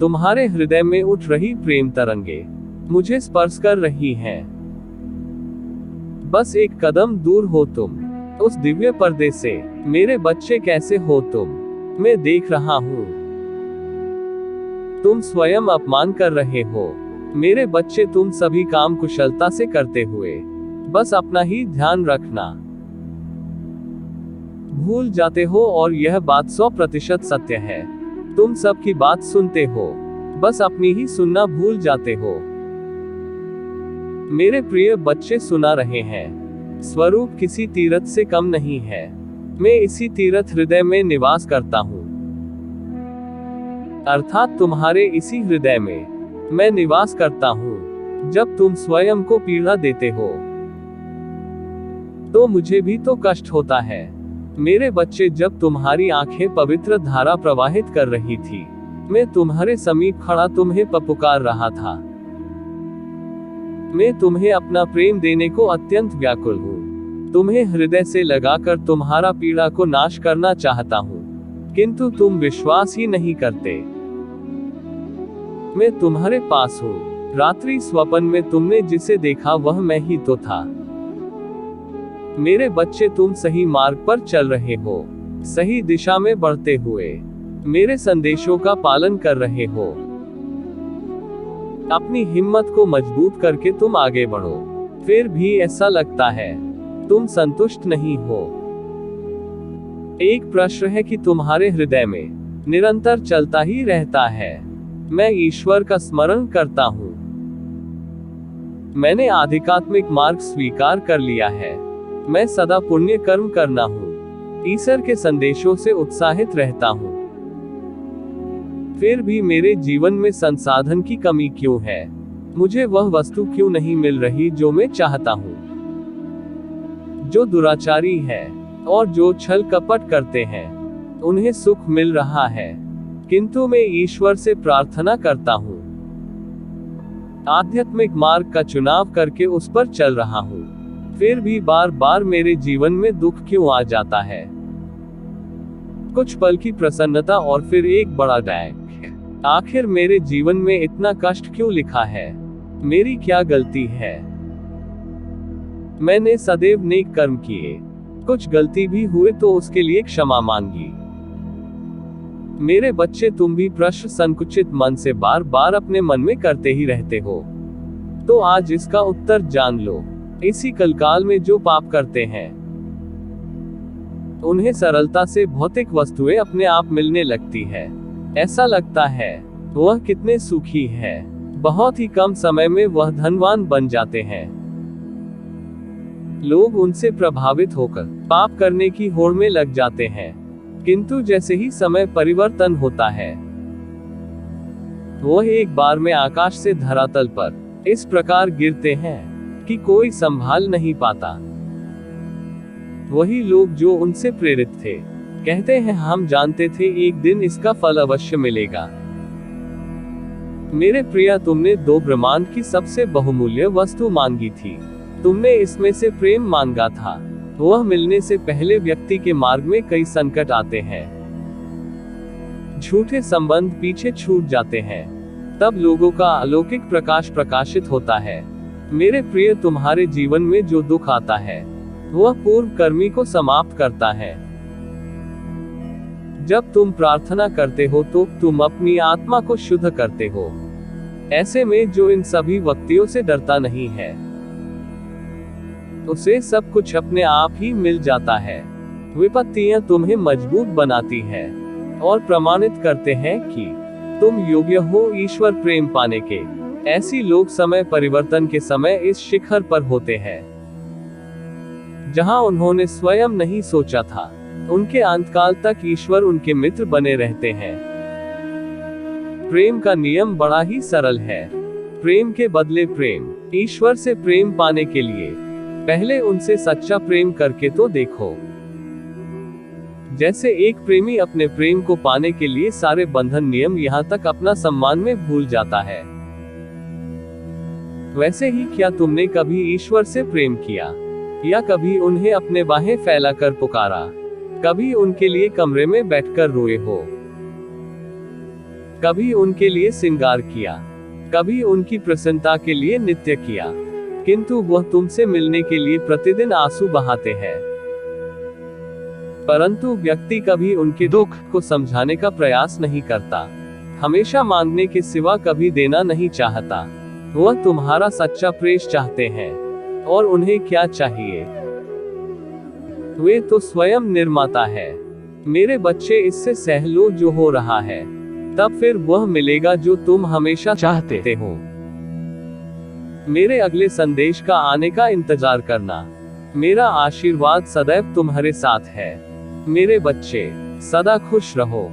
तुम्हारे हृदय में उठ रही प्रेम तरंगे मुझे स्पर्श कर रही हैं। बस एक कदम दूर हो तुम उस दिव्य पर्दे से। मेरे बच्चे कैसे हो तुम, मैं देख रहा हूं। तुम स्वयं अपमान कर रहे हो मेरे बच्चे, तुम सभी काम कुशलता से करते हुए बस अपना ही ध्यान रखना भूल जाते हो, और यह बात 100% सत्य है। तुम सबकी बात सुनते हो, बस अपनी ही सुनना भूल जाते हो। मेरे प्रिय बच्चे सुना रहे हैं, स्वरूप किसी तीर्थ से कम नहीं है। मैं इसी तीर्थ हृदय में निवास करता हूँ, अर्थात तुम्हारे इसी हृदय में मैं निवास करता हूँ। जब तुम स्वयं को पीड़ा देते हो तो मुझे भी तो कष्ट होता है। मेरे बच्चे, जब तुम्हारी आंखें पवित्र धारा प्रवाहित कर रही थी, मैं तुम्हारे समीप खड़ा तुम्हें पुकार रहा था। मैं तुम्हें अपना प्रेम देने को अत्यंत व्याकुल हूँ। तुम्हें हृदय से लगाकर तुम्हारा पीड़ा को नाश करना चाहता हूँ, किंतु तुम विश्वास ही नहीं करते। मैं तुम्हारे पास हूँ। रात्रि स्वप्न में तुमने जिसे देखा वह मैं ही तो था। मेरे बच्चे, तुम सही मार्ग पर चल रहे हो, सही दिशा में बढ़ते हुए मेरे संदेशों का पालन कर रहे हो। अपनी हिम्मत को मजबूत करके तुम आगे बढ़ो। फिर भी ऐसा लगता है तुम संतुष्ट नहीं हो। एक प्रश्न है कि तुम्हारे हृदय में निरंतर चलता ही रहता है, मैं ईश्वर का स्मरण करता हूँ। मैंने आध्यात्मिक मार्ग स्वीकार कर लिया है। मैं सदा पुण्य कर्म करना हूँ, ईश्वर के संदेशों से उत्साहित रहता हूँ। फिर भी मेरे जीवन में संसाधन की कमी क्यों है? मुझे वह वस्तु क्यों नहीं मिल रही जो मैं चाहता हूँ? जो दुराचारी है और जो छल कपट करते हैं उन्हें सुख मिल रहा है, किंतु मैं ईश्वर से प्रार्थना करता हूँ। आध्यात्मिक मार्ग का चुनाव करके उस पर चल रहा हूँ, फिर भी बार बार मेरे जीवन में दुख क्यों आ जाता है? कुछ पल की प्रसन्नता और फिर एक बड़ा डैक। आखिर मेरे जीवन में इतना कष्ट क्यों लिखा है? मेरी क्या गलती है? मैंने सदैव नेक कर्म किए, कुछ गलती भी हुए तो उसके लिए क्षमा मांगी। मेरे बच्चे, तुम भी प्रश्न संकुचित मन से बार बार अपने मन में करते ही रहते हो, तो आज इसका उत्तर जान लो। इसी कलकाल में जो पाप करते हैं उन्हें सरलता से भौतिक वस्तुएं अपने आप मिलने लगती है। ऐसा लगता है वह कितने सुखी है, बहुत ही कम समय में वह धनवान बन जाते हैं। लोग उनसे प्रभावित होकर पाप करने की होड़ में लग जाते हैं, किंतु जैसे ही समय परिवर्तन होता है वह एक बार में आकाश से धरातल पर इस प्रकार गिरते हैं कि कोई संभाल नहीं पाता। वही लोग जो उनसे प्रेरित थे कहते हैं, हम जानते थे एक दिन इसका फल अवश्य मिलेगा। मेरे प्रिया, तुमने 2 ब्रह्मांड की सबसे बहुमूल्य वस्तु मांगी थी। तुमने इसमें से प्रेम मांगा था। वह मिलने से पहले व्यक्ति के मार्ग में कई संकट आते हैं, झूठे संबंध पीछे छूट जाते हैं, तब लोगों का अलौकिक प्रकाश प्रकाशित होता है। मेरे प्रिय, तुम्हारे जीवन में जो दुख आता है वह पूर्व कर्मी को समाप्त करता है। जब तुम प्रार्थना करते हो तो तुम अपनी आत्मा को शुद्ध करते हो। ऐसे में जो इन सभी व्यक्तियों से डरता नहीं है उसे सब कुछ अपने आप ही मिल जाता है। विपत्तियां तुम्हें मजबूत बनाती है और प्रमाणित करते हैं कि तुम योग्य हो ईश्वर प्रेम पाने के। ऐसी लोग समय परिवर्तन के समय इस शिखर पर होते हैं जहां उन्होंने स्वयं नहीं सोचा था। उनके अंतकाल तक ईश्वर उनके मित्र बने रहते हैं। प्रेम का नियम बड़ा ही सरल है। प्रेम के बदले प्रेम। ईश्वर से प्रेम पाने के लिए पहले उनसे सच्चा प्रेम करके तो देखो। जैसे एक प्रेमी अपने प्रेम को पाने के लिए सारे बंधन नियम यहाँ तक अपना सम्मान में भूल जाता है, वैसे ही क्या तुमने कभी ईश्वर से प्रेम किया? या कभी उन्हें अपने बाहें फैलाकर पुकारा? कभी उनके लिए कमरे में बैठकर रोए हो? कभी उनके लिए श्रृंगार किया, कभी उनकी प्रसन्नता के लिए नृत्य किया, किंतु वह तुमसे मिलने के लिए प्रतिदिन आंसू बहाते हैं। परंतु व्यक्ति कभी उनके दुख को समझाने का प्रयास नहीं करता, हमेशा मांगने के सिवा कभी देना नहीं चाहता। वह तुम्हारा सच्चा प्रेम चाहते हैं, और उन्हें क्या चाहिए? वे तो स्वयं निर्माता है। मेरे बच्चे, इससे सह लो जो हो रहा है, तब फिर वह मिलेगा जो तुम हमेशा चाहते हो। मेरे अगले संदेश का आने का इंतजार करना। मेरा आशीर्वाद सदैव तुम्हारे साथ है। मेरे बच्चे, सदा खुश रहो।